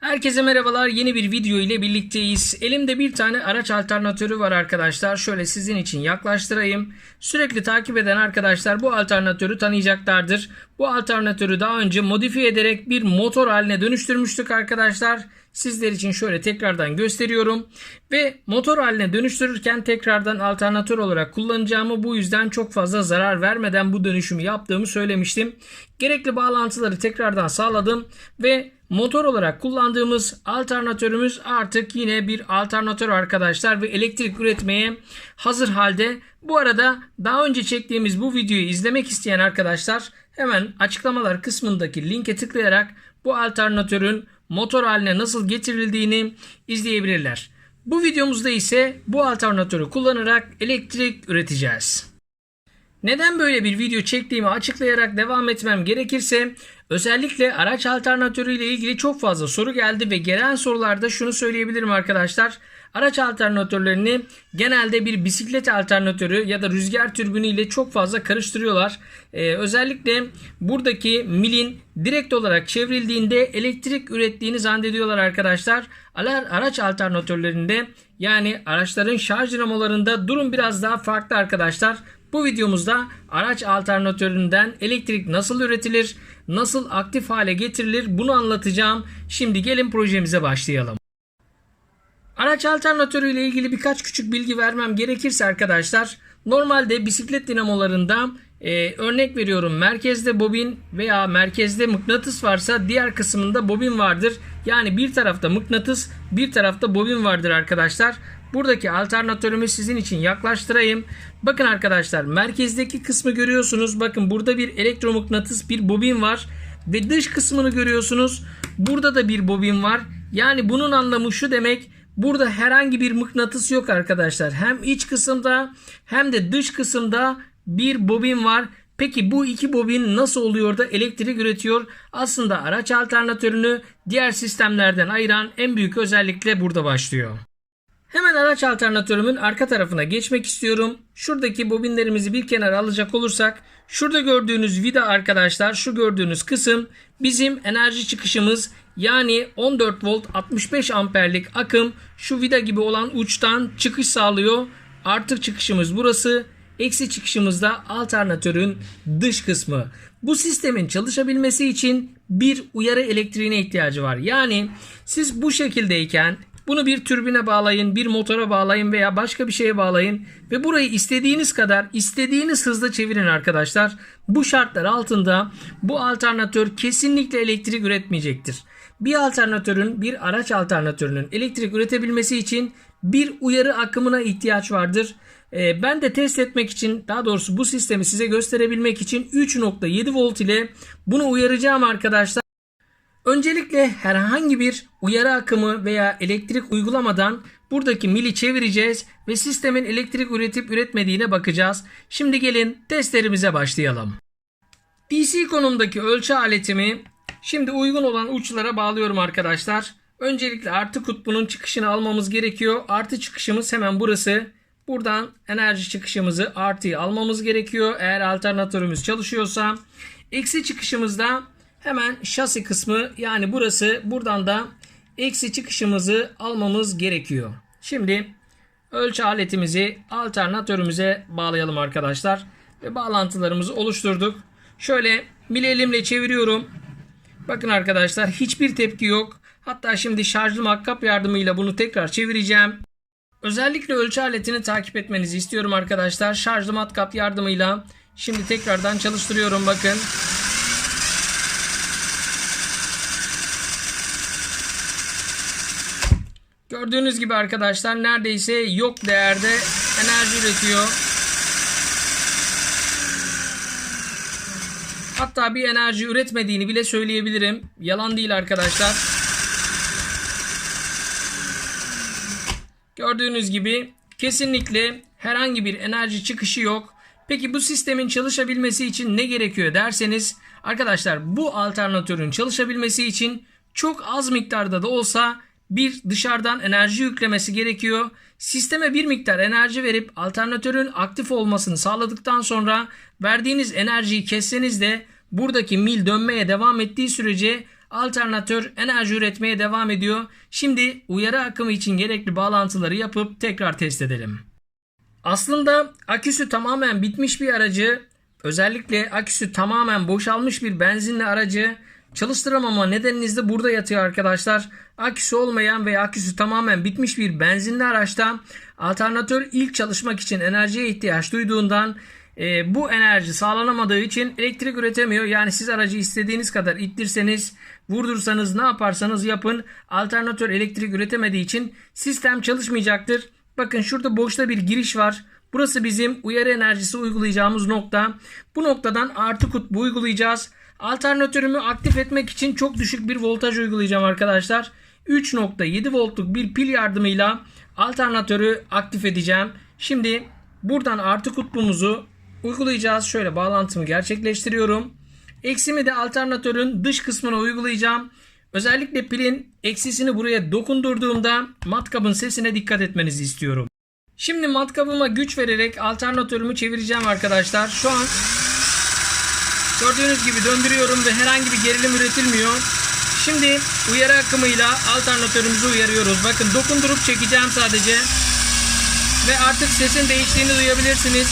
Herkese merhabalar. Yeni bir video ile birlikteyiz. Elimde bir tane araç alternatörü var arkadaşlar. Şöyle sizin için yaklaştırayım. Sürekli takip eden arkadaşlar bu alternatörü tanıyacaklardır. Bu alternatörü daha önce modifiye ederek bir motor haline dönüştürmüştük arkadaşlar. Sizler için şöyle tekrardan gösteriyorum. Ve motor haline dönüştürürken tekrardan alternatör olarak kullanacağımı, bu yüzden çok fazla zarar vermeden bu dönüşümü yaptığımı söylemiştim. Gerekli bağlantıları tekrardan sağladım ve motor olarak kullandığımız alternatörümüz artık yine bir alternatör arkadaşlar ve elektrik üretmeye hazır halde. Bu arada daha önce çektiğimiz bu videoyu izlemek isteyen arkadaşlar hemen açıklamalar kısmındaki linke tıklayarak bu alternatörün motor haline nasıl getirildiğini izleyebilirler. Bu videomuzda ise bu alternatörü kullanarak elektrik üreteceğiz. Neden böyle bir video çektiğimi açıklayarak devam etmem gerekirse, özellikle araç alternatörü ile ilgili çok fazla soru geldi ve gelen sorularda şunu söyleyebilirim arkadaşlar. Araç alternatörlerini genelde bir bisiklet alternatörü ya da rüzgar türbünü ile çok fazla karıştırıyorlar. Özellikle buradaki milin direkt olarak çevrildiğinde elektrik ürettiğini zannediyorlar arkadaşlar. Araç alternatörlerinde, yani araçların şarj dinamolarında durum biraz daha farklı arkadaşlar. Bu videomuzda araç alternatöründen elektrik nasıl üretilir, nasıl aktif hale getirilir bunu anlatacağım. Şimdi gelin projemize başlayalım. Araç alternatörü ile ilgili birkaç küçük bilgi vermem gerekirse arkadaşlar, normalde bisiklet dinamolarında örnek veriyorum, merkezde bobin veya merkezde mıknatıs varsa diğer kısmında bobin vardır. Yani bir tarafta mıknatıs, bir tarafta bobin vardır arkadaşlar. Buradaki alternatörümü sizin için yaklaştırayım. Bakın arkadaşlar, merkezdeki kısmı görüyorsunuz. Bakın burada bir elektromıknatıs, bir bobin var. Ve dış kısmını görüyorsunuz. Burada da bir bobin var. Yani bunun anlamı şu demek. Burada herhangi bir mıknatıs yok arkadaşlar. Hem iç kısımda hem de dış kısımda bir bobin var. Peki bu iki bobin nasıl oluyor da elektrik üretiyor? Aslında araç alternatörünü diğer sistemlerden ayıran en büyük özellikle burada başlıyor. Hemen araç alternatörümün arka tarafına geçmek istiyorum. Şuradaki bobinlerimizi bir kenara alacak olursak, şurada gördüğünüz vida arkadaşlar, şu gördüğünüz kısım bizim enerji çıkışımız. Yani 14 volt 65 amperlik akım şu vida gibi olan uçtan çıkış sağlıyor. Artık çıkışımız burası. Eksi çıkışımız da alternatörün dış kısmı. Bu sistemin çalışabilmesi için bir uyarı elektriğine ihtiyacı var. Yani siz bu şekildeyken bunu bir türbine bağlayın, bir motora bağlayın veya başka bir şeye bağlayın ve burayı istediğiniz kadar, istediğiniz hızda çevirin arkadaşlar. Bu şartlar altında bu alternatör kesinlikle elektrik üretmeyecektir. Bir alternatörün, bir araç alternatörünün elektrik üretebilmesi için bir uyarı akımına ihtiyaç vardır. Ben de test etmek için, daha doğrusu bu sistemi size gösterebilmek için 3.7 volt ile bunu uyaracağım arkadaşlar. Öncelikle herhangi bir uyarı akımı veya elektrik uygulamadan buradaki mili çevireceğiz ve sistemin elektrik üretip üretmediğine bakacağız. Şimdi gelin testlerimize başlayalım. DC konumdaki ölçü aletimi şimdi uygun olan uçlara bağlıyorum arkadaşlar. Öncelikle artı kutbunun çıkışını almamız gerekiyor. Artı çıkışımız hemen burası. Buradan enerji çıkışımızı, artıyı almamız gerekiyor eğer alternatörümüz çalışıyorsa. Eksi çıkışımızda hemen şasi kısmı, yani burası. Buradan da eksi çıkışımızı almamız gerekiyor. Şimdi ölçü aletimizi alternatörümüze bağlayalım arkadaşlar. Ve bağlantılarımızı oluşturduk. Şöyle mili elimle çeviriyorum. Bakın arkadaşlar, hiçbir tepki yok. Hatta şimdi şarjlı matkap yardımıyla bunu tekrar çevireceğim. Özellikle ölçü aletini takip etmenizi istiyorum arkadaşlar. Şarjlı matkap yardımıyla şimdi tekrardan çalıştırıyorum, bakın. Gördüğünüz gibi arkadaşlar neredeyse yok değerde enerji üretiyor. Hatta bir enerji üretmediğini bile söyleyebilirim. Yalan değil arkadaşlar. Gördüğünüz gibi kesinlikle herhangi bir enerji çıkışı yok. Peki bu sistemin çalışabilmesi için ne gerekiyor derseniz arkadaşlar, bu alternatörün çalışabilmesi için çok az miktarda da olsa bir dışarıdan enerji yüklemesi gerekiyor. Sisteme bir miktar enerji verip alternatörün aktif olmasını sağladıktan sonra verdiğiniz enerjiyi kesseniz de buradaki mil dönmeye devam ettiği sürece alternatör enerji üretmeye devam ediyor. Şimdi uyarı akımı için gerekli bağlantıları yapıp tekrar test edelim. Aslında aküsü tamamen bitmiş bir aracı, özellikle aküsü tamamen boşalmış bir benzinli aracı çalıştıramama nedeniniz de burada yatıyor arkadaşlar. Aküsü olmayan veya aküsü tamamen bitmiş bir benzinli araçta alternatör ilk çalışmak için enerjiye ihtiyaç duyduğundan bu enerji sağlanamadığı için elektrik üretemiyor. Yani siz aracı istediğiniz kadar ittirseniz, vurdursanız, ne yaparsanız yapın, alternatör elektrik üretemediği için sistem çalışmayacaktır. Bakın şurada boşta bir giriş var. Burası bizim uyarı enerjisi uygulayacağımız nokta. Bu noktadan artı kutbu uygulayacağız. Alternatörümü aktif etmek için çok düşük bir voltaj uygulayacağım arkadaşlar. 3.7 voltluk bir pil yardımıyla alternatörü aktif edeceğim. Şimdi buradan artı kutbumuzu uygulayacağız. Şöyle bağlantımı gerçekleştiriyorum. Eksimi de alternatörün dış kısmına uygulayacağım. Özellikle pilin eksisini buraya dokundurduğumda matkabın sesine dikkat etmenizi istiyorum. Şimdi matkabıma güç vererek alternatörümü çevireceğim arkadaşlar. Şu an gördüğünüz gibi döndürüyorum ve herhangi bir gerilim üretilmiyor. Şimdi uyarı akımıyla alternatörümüzü uyarıyoruz. Bakın dokundurup çekeceğim sadece. Ve artık sesin değiştiğini duyabilirsiniz.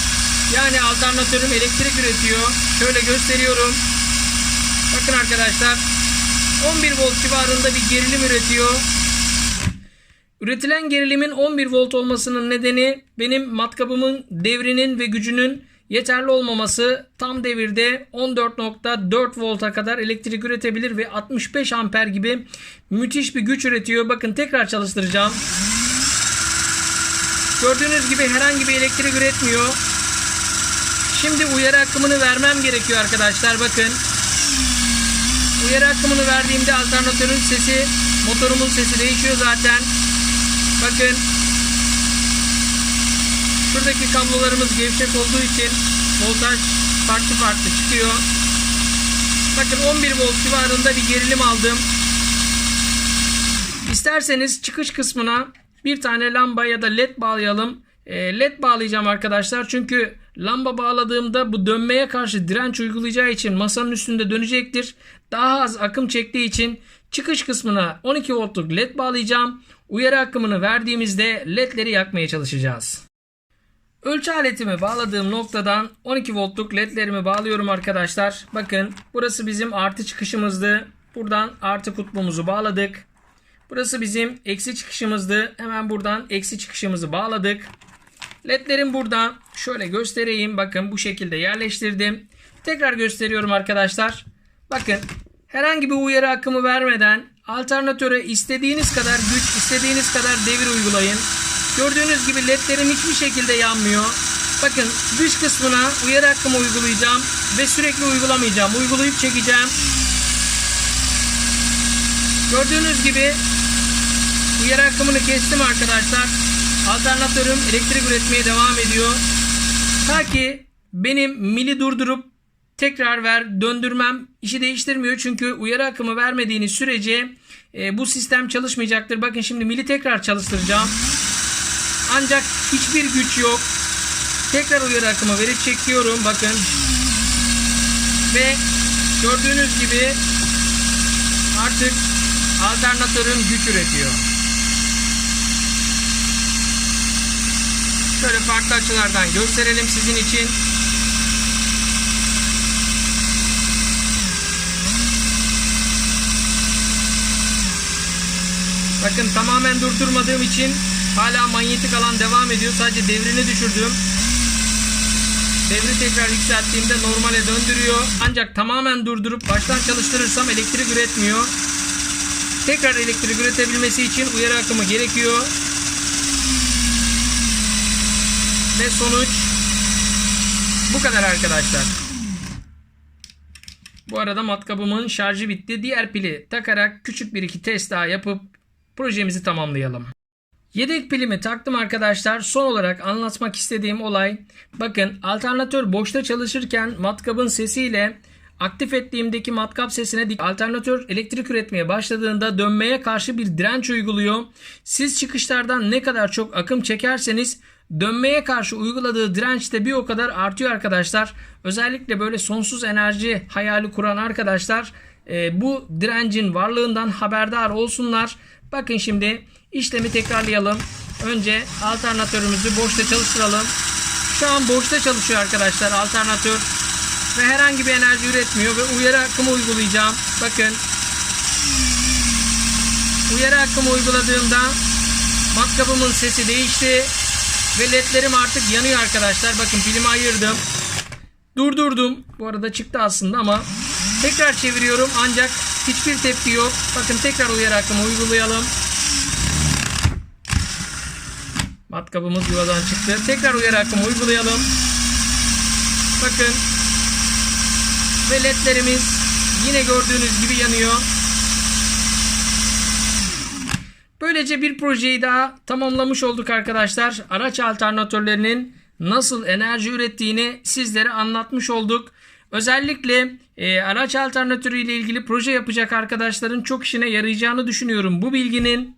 Yani alternatörüm elektrik üretiyor. Şöyle gösteriyorum. Bakın arkadaşlar, 11 volt civarında bir gerilim üretiyor. Üretilen gerilimin 11 volt olmasının nedeni benim matkabımın devrinin ve gücünün yeterli olmaması. Tam devirde 14.4 volta kadar elektrik üretebilir ve 65 amper gibi müthiş bir güç üretiyor. Bakın tekrar çalıştıracağım. Gördüğünüz gibi herhangi bir elektrik üretmiyor. Şimdi uyarı akımını vermem gerekiyor arkadaşlar. Bakın. Uyarı akımını verdiğimde alternatörün sesi, motorumun sesi değişiyor zaten. Bakın. Şuradaki kablolarımız gevşek olduğu için voltaj farklı çıkıyor. Bakın 11 volt civarında bir gerilim aldım. İsterseniz çıkış kısmına bir tane lamba ya da led bağlayalım. Led bağlayacağım arkadaşlar. Çünkü lamba bağladığımda bu dönmeye karşı direnç uygulayacağı için masanın üstünde dönecektir. Daha az akım çektiği için çıkış kısmına 12 voltluk led bağlayacağım. Uyarı akımını verdiğimizde ledleri yakmaya çalışacağız. Ölçü aletimi bağladığım noktadan 12 voltluk ledlerimi bağlıyorum arkadaşlar. Bakın burası bizim artı çıkışımızdı. Buradan artı kutbumuzu bağladık. Burası bizim eksi çıkışımızdı. Hemen buradan eksi çıkışımızı bağladık. Ledlerim burada. Şöyle göstereyim. Bakın bu şekilde yerleştirdim. Tekrar gösteriyorum arkadaşlar. Bakın herhangi bir uyarı akımı vermeden alternatöre istediğiniz kadar güç, istediğiniz kadar devir uygulayın. Gördüğünüz gibi ledlerim hiçbir şekilde yanmıyor. Bakın dış kısmına uyarı akımı uygulayacağım ve sürekli uygulamayacağım. Uygulayıp çekeceğim. Gördüğünüz gibi uyarı akımını kestim arkadaşlar. Alternatörüm elektrik üretmeye devam ediyor. Ta ki benim mili durdurup tekrar döndürmem işi değiştirmiyor. Çünkü uyarı akımı vermediğiniz sürece bu sistem çalışmayacaktır. Bakın şimdi mili tekrar çalıştıracağım. Ancak hiçbir güç yok. Tekrar uyarı akımı verip çekiyorum. Bakın. Ve gördüğünüz gibi artık alternatörüm güç üretiyor. Şöyle farklı açılardan gösterelim sizin için. Bakın tamamen durdurmadığım için hala manyetik alan devam ediyor. Sadece devrini düşürdüm. Devri tekrar yükselttiğimde normale döndürüyor. Ancak tamamen durdurup baştan çalıştırırsam elektrik üretmiyor. Tekrar elektrik üretebilmesi için uyarı akımı gerekiyor. Ve sonuç bu kadar arkadaşlar. Bu arada matkabımın şarjı bitti. Diğer pili takarak küçük bir iki test daha yapıp projemizi tamamlayalım. Yedek pilimi taktım arkadaşlar. Son olarak anlatmak istediğim olay, bakın alternatör boşta çalışırken matkabın sesiyle aktif ettiğimdeki matkap sesine alternatör elektrik üretmeye başladığında dönmeye karşı bir direnç uyguluyor. Siz çıkışlardan ne kadar çok akım çekerseniz dönmeye karşı uyguladığı direnç de bir o kadar artıyor arkadaşlar. Özellikle böyle sonsuz enerji hayali kuran arkadaşlar bu direncin varlığından haberdar olsunlar. Bakın şimdi işlemi tekrarlayalım. Önce alternatörümüzü boşta çalıştıralım. Şu an boşta çalışıyor arkadaşlar alternatör. Ve herhangi bir enerji üretmiyor ve uyarı akımı uygulayacağım. Bakın. Uyarı akımı uyguladığımda matkabımın sesi değişti. Ve ledlerim artık yanıyor arkadaşlar. Bakın pilimi ayırdım. Durdurdum. Bu arada çıktı aslında ama tekrar çeviriyorum ancak hiçbir tepki yok. Bakın tekrar uyarı akımı uygulayalım. Matkabımız yuvadan çıktı. Tekrar uyarı akımı uygulayalım. Bakın. Ve ledlerimiz yine gördüğünüz gibi yanıyor. Böylece bir projeyi daha tamamlamış olduk arkadaşlar. Araç alternatörlerinin nasıl enerji ürettiğini sizlere anlatmış olduk. Özellikle araç alternatörü ile ilgili proje yapacak arkadaşların çok işine yarayacağını düşünüyorum bu bilginin.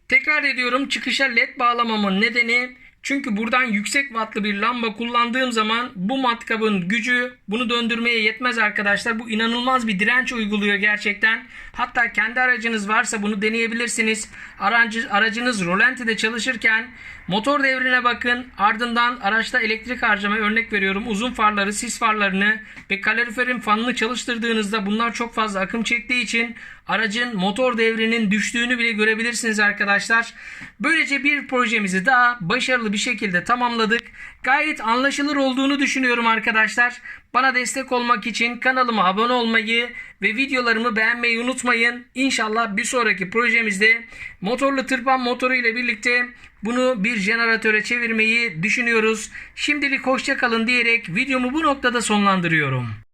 Tekrar ediyorum, çıkışa led bağlamamın nedeni çünkü buradan yüksek wattlı bir lamba kullandığım zaman bu matkabın gücü bunu döndürmeye yetmez arkadaşlar. Bu inanılmaz bir direnç uyguluyor gerçekten. Hatta kendi aracınız varsa bunu deneyebilirsiniz. Aracınız rolantide çalışırken motor devrine bakın. Ardından araçta elektrik harcama, örnek veriyorum, uzun farları, sis farlarını ve kaloriferin fanını çalıştırdığınızda bunlar çok fazla akım çektiği için aracın motor devrinin düştüğünü bile görebilirsiniz arkadaşlar. Böylece bir projemizi daha başarılı bir şekilde tamamladık. Gayet anlaşılır olduğunu düşünüyorum arkadaşlar. Bana destek olmak için kanalıma abone olmayı ve videolarımı beğenmeyi unutmayın. İnşallah bir sonraki projemizde motorlu tırpan motoru ile birlikte bunu bir jeneratöre çevirmeyi düşünüyoruz. Şimdilik hoşça kalın diyerek videomu bu noktada sonlandırıyorum.